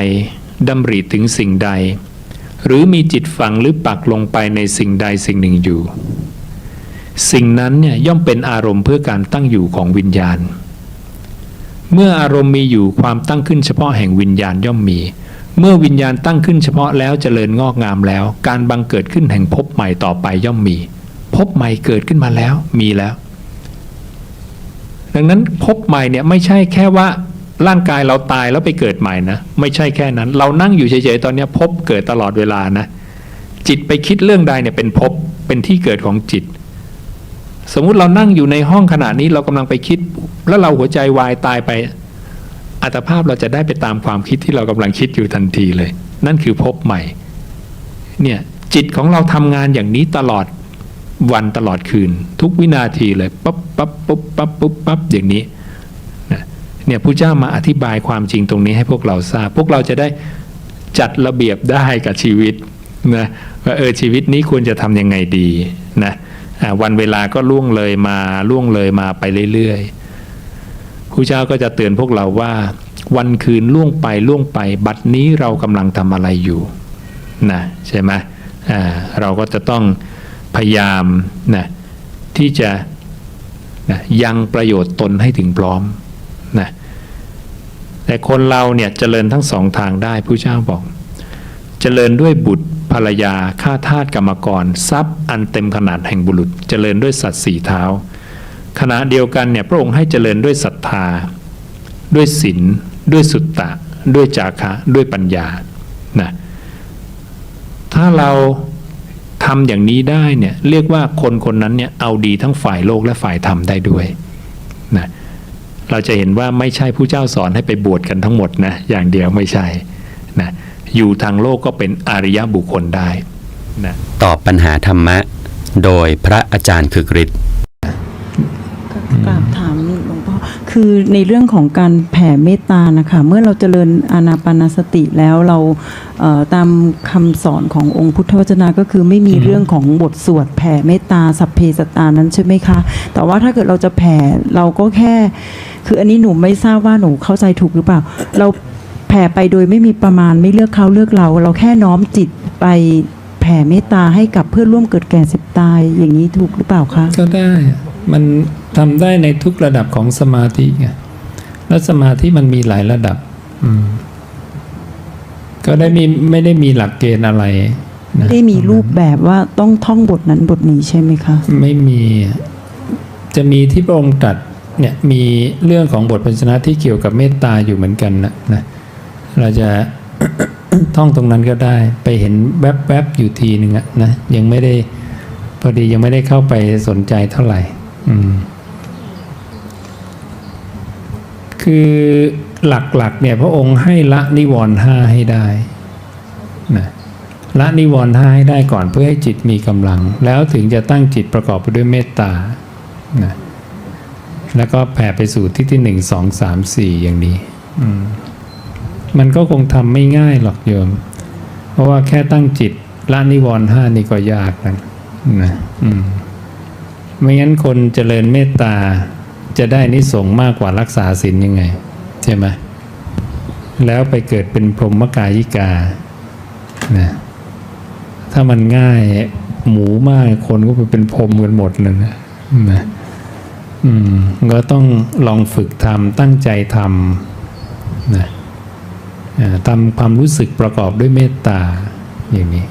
ดำริถึงสิ่งใดหรือมีจิตฝังหรือปักลงไปในสิ่งใดสิ่งหนึ่งอยู่สิ่งนั้นเนี่ยย่อมเป็นอารมณ์เพื่อการตั้งอยู่ของวิญญาณเมื่ออารมณ์มีอยู่ความตั้งขึ้นเฉพาะแห่งวิญญาณย่อมมีเมื่อวิญญาณตั้งขึ้นเฉพาะแล้วเจริญงอกงามแล้วการบังเกิดขึ้นแห่งภพใหม่ต่อไปย่อมมีภพใหม่เกิดขึ้นมาแล้วมีแล้วดังนั้นภพใหม่เนี่ยไม่ใช่แค่ว่าร่างกายเราตายแล้วไปเกิดใหม่นะไม่ใช่แค่นั้นเรานั่งอยู่เฉยๆตอนนี้ภพเกิดตลอดเวลานะจิตไปคิดเรื่องใดเนี่ยเป็นภพเป็นที่เกิดของจิตสมมุติเรานั่งอยู่ในห้องขณะนี้เรากำลังไปคิดแล้วเราหัวใจวายตายไปอัตภาพเราจะได้ไปตามความคิดที่เรากำลังคิดอยู่ทันทีเลยนั่นคือภพใหม่เนี่ยจิตของเราทำงานอย่างนี้ตลอดวันตลอดคืนทุกวินาทีเลยปั๊บปั๊บปุ๊บปั๊บปุ๊บปั๊บอย่างนี้เนี่ยพระเจ้ามาอธิบายความจริงตรงนี้ให้พวกเราทราบพวกเราจะได้จัดระเบียบได้กับชีวิตนะว่าชีวิตนี้ควรจะทำยังไงดีนะวันเวลาก็ล่วงเลยมาไปเรื่อยๆพระเจ้าก็จะเตือนพวกเราว่าวันคืนล่วงไปบัดนี้เรากำลังทำอะไรอยู่นะใช่ไหมเราก็จะต้องพยายามนะที่จะนะยังประโยชน์ตนให้ถึงพร้อมนะแต่คนเราเนี่ยเจริญทั้งสองทางได้พระเจ้าบอกเจริญด้วยบุตรภรรยาข้าทาสกรรมกรทรัพย์อันเต็มขนาดแห่งบุรุษเจริญด้วยสัตว์สี่เท้าขณะเดียวกันเนี่ยพระองค์ให้เจริญด้วยศรัทธาด้วยศีลด้วยสุตตะด้วยจาคะด้วยปัญญานะถ้าเราทำอย่างนี้ได้เนี่ยเรียกว่าคนคนนั้นเนี่ยเอาดีทั้งฝ่ายโลกและฝ่ายธรรมได้ด้วยนะเราจะเห็นว่าไม่ใช่ผู้เจ้าสอนให้ไปบวชกันทั้งหมดนะอย่างเดียวไม่ใช่นะอยู่ทางโลกก็เป็นอริยบุคคลได้นะตอบปัญหาธรรมะโดยพระอาจารย์คึกฤทธิ์กราบถามหลวงพ่อคือในเรื่องของการแผ่เมตตานะคะเมื่อเราเจริญอานาปานสติแล้วเราตามคำสอนขององค์พุทธวจนะก็คือไม่มีเรื่องของบทสวดแผ่เมตตาสัพเพสัตตานั้นใช่ไหมคะแต่ว่าถ้าเกิดเราจะแผ่เราก็แค่คืออันนี้หนูไม่ทราบว่าหนูเข้าใจถูกหรือเปล่าเราแผ่ไปโดยไม่มีประมาณไม่เลือกเขาเลือกเราแค่น้อมจิตไปแผ่เมตตาให้กับเพื่อนร่วมเกิดแก่เจ็บตายอย่างนี้ถูกหรือเปล่าคะก็ได้มันทำได้ในทุกระดับของสมาธิไงแล้วสมาธิมันมีหลายระดับก็ไม่ได้มีหลักเกณฑ์อะไรนะได้มีรูปแบบว่าต้องท่องบทนั้นบทนี้ใช่ไหมคะไม่มีจะมีที่พระองค์ตรัสเนี่ยมีเรื่องของบทพยัญชนะที่เกี่ยวกับเมตตาอยู่เหมือนกันนะเราจะ ท่องตรงนั้นก็ได้ไปเห็นแวบๆอยู่ทีนึงนะยังไม่ได้พอดียังไม่ได้เข้าไปสนใจเท่าไหร่คือหลักๆเนี่ยพระองค์ให้ละนิวรณ์ห้าให้ได้นะละนิวรณ์ห้าให้ได้ก่อนเพื่อให้จิตมีกำลังแล้วถึงจะตั้งจิตประกอบไปด้วยเมตตานะแล้วก็แผ่ไปสู่ที่1 2 3 4อย่างนี้มันก็คงทำไม่ง่ายหรอกโยมเพราะว่าแค่ตั้งจิตละนิวรณ์ห้านี่ก็ยากนะไม่งั้นคนเจริญเมตตาจะได้นิสงส์มากกว่ารักษาศีลยังไงใช่ไหมแล้วไปเกิดเป็นพรหมกายิกานะถ้ามันง่ายหมูมากคนก็ไปเป็นพรหมกันหมดเลยนะ ก็ต้องลองฝึกทำตั้งใจทำนะทำความรู้สึกประกอบด้วยเมตตาอย่างนี้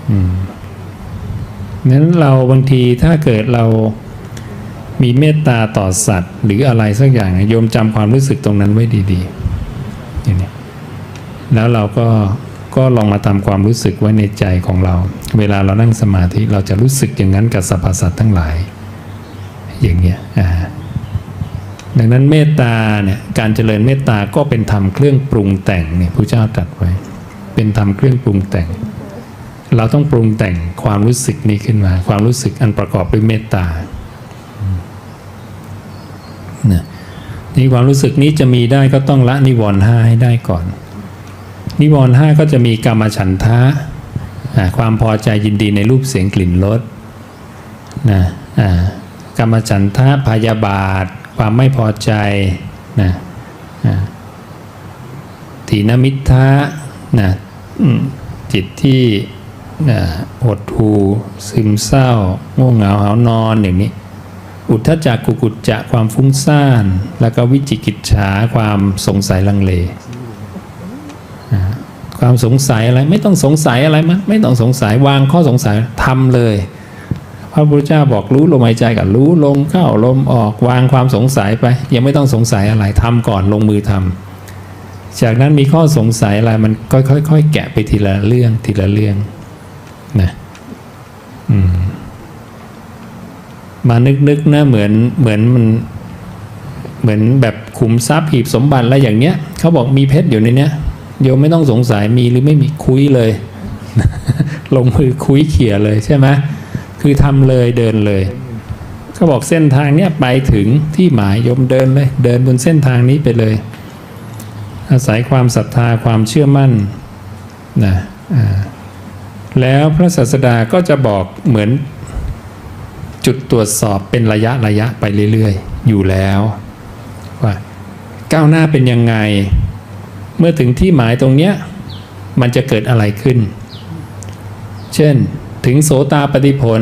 นั้นเราบางทีถ้าเกิดเรามีเมตตาต่อสัตว์ หรืออะไรสักอย่างโยมจำความรู้สึกตรงนั้นไว้ดีๆอย่างนี้แล้วเราก็ลองมาทำความรู้สึกไว้ในใจของเราเวลาเรานั่งสมาธิเราจะรู้สึกอย่างนั้นกับสรรพสัตว์ทั้งหลายอย่างเงี้ยดังนั้นเมตตาเนี่ยการเจริญเมตตาก็เป็นธรรมเครื่องปรุงแต่งเนี่ยพระเจ้าตรัสไว้เป็นธรรมเครื่องปรุงแต่งเราต้องปรุงแต่งความรู้สึกนี้ขึ้นมาความรู้สึกอันประกอบด้วยเมตตานี่ความรู้สึกนี้จะมีได้ก็ต้องละนิวรณ์5ให้ได้ก่อนนิวรณ์5ก็จะมีกามฉันทะความพอใจยินดีในรูปเสียงกลิ่นรสนะกามฉันทะพยาบาทความไม่พอใจนะถีนมิทธะนะจิตที่หดหู่ซึมเศร้าง่วงเหงาหาวนอนอย่างนี้อุทธัจจะกุกุจจะความฟุ้งซ่านแล้วก็วิจิกิจฉาความสงสัยลังเลความสงสัยอะไรไม่ต้องสงสัยอะไรมั้ยไม่ต้องสงสัยวางข้อสงสัยทำเลยพระพุทธเจ้าบอกรู้ลมหายใจกับรู้ลมเข้าลมออกวางความสงสัยไปยังไม่ต้องสงสัยอะไรทำก่อนลงมือทำจากนั้นมีข้อสงสัยอะไรมันก็ค่อยๆแกะไปทีละเรื่องทีละเรื่องนะมานึกนะเหมือนมันเหมือนแบบขุมทรัพย์หีบสมบัติอะไรอย่างเนี้ยเขาบอกมีเพชรอยู่ในเนี้ยโยมไม่ต้องสงสัยมีหรือไม่มีคุยเลย ลงมือคุยเขี่ยเลยใช่ไหมคือทำเลยเดินเลยเขาบอกเส้นทางเนี้ยไปถึงที่หมายโยมเดินเลยเดินบนเส้นทางนี้ไปเลยอาศัยความศรัทธาความเชื่อมั่นนะแล้วพระศาสดาก็จะบอกเหมือนจุดตรวจสอบเป็นระยะไปเรื่อยๆอยู่แล้วว่าก้าวหน้าเป็นยังไงเมื่อถึงที่หมายตรงเนี้ยมันจะเกิดอะไรขึ้นเช่นถึงโสตาปัฏฐิผล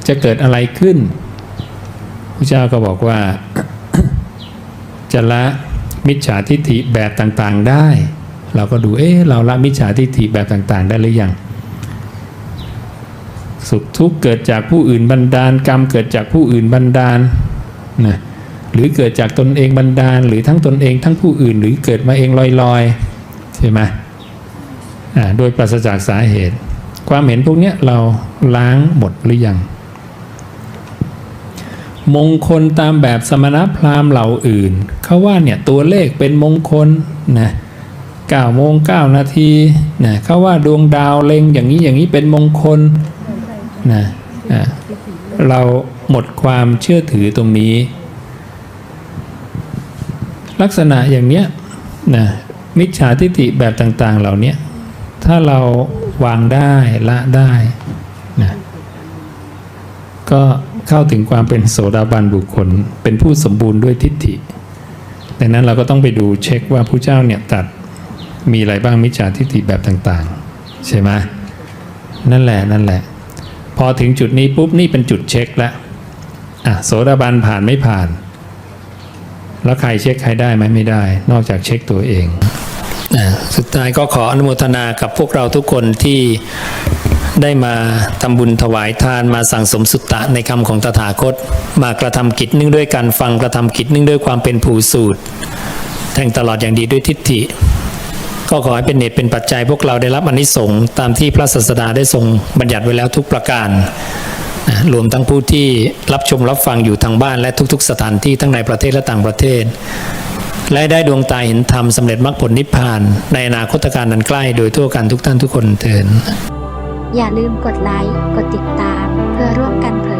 จะเกิดอะไรขึ้นพระเจ้าก็บอกว่า จะละมิจฉาทิฏฐิแบบต่างๆได้เราก็ดูเราละมิจฉาทิฏฐิแบบต่างๆได้หรือยังสุขทุกข์เกิดจากผู้อื่นบันดาลกรรมเกิดจากผู้อื่นบันดาลนะหรือเกิดจากตนเองบันดาลหรือทั้งตนเองทั้งผู้อื่นหรือเกิดมาเองลอยๆใช่ไหมโดยปราศจากสาเหตุความเห็นพวกนี้เราล้างหมดหรือยังมงคลตามแบบสมณพราหมณ์เหล่าอื่นเขาว่าเนี่ยตัวเลขเป็นมงคลนะ9 โมง 9 นาทีนะเขาว่าดวงดาวเล็งอย่างนี้เป็นมงคลนะเราหมดความเชื่อถือตรงนี้ลักษณะอย่างเนี้ยนะมิจฉาทิฏฐิแบบต่างๆเหล่านี้ถ้าเราวางได้ละได้นะก็เข้าถึงความเป็นโสดาบันบุคคลเป็นผู้สมบูรณ์ด้วยทิฏฐิดังนั้นเราก็ต้องไปดูเช็คว่าพระเจ้าเนี่ยตัดมีอะไรบ้างมิจฉาทิฏฐิแบบต่างๆใช่ไหมนั่นแหละพอถึงจุดนี้ปุ๊บนี่เป็นจุดเช็คแล้วโสดาบันผ่านไม่ผ่านแล้วใครเช็คใครได้ไหมไม่ได้นอกจากเช็คตัวเองสุดท้ายก็ขออนุโมทนากับพวกเราทุกคนที่ได้มาทำบุญถวายทานมาสั่งสมสุตตะในคำของตถาคตมากระทำกิจเนื่องด้วยการฟังกระทำกิจเนื่องด้วยความเป็นผู้สูตรแทงตลอดอย่างดีด้วยทิฏฐิก็ขอให้เป็นเหตุเป็นปัจจัยพวกเราได้รับอานิสงส์ตามที่พระศาสดาได้ทรงบัญญัติไว้แล้วทุกประการรวมทั้งผู้ที่รับชมรับฟังอยู่ทางบ้านและทุกๆสถานที่ทั้งในประเทศและต่างประเทศและได้ดวงตาเห็นธรรมสำเร็จมรรคผลนิพพานในอนาคตการนั้นใกล้โดยทั่วกันทุกท่านทุกคนเถิดอย่าลืมกดไลค์กดติดตามเพื่อร่วมกันเผย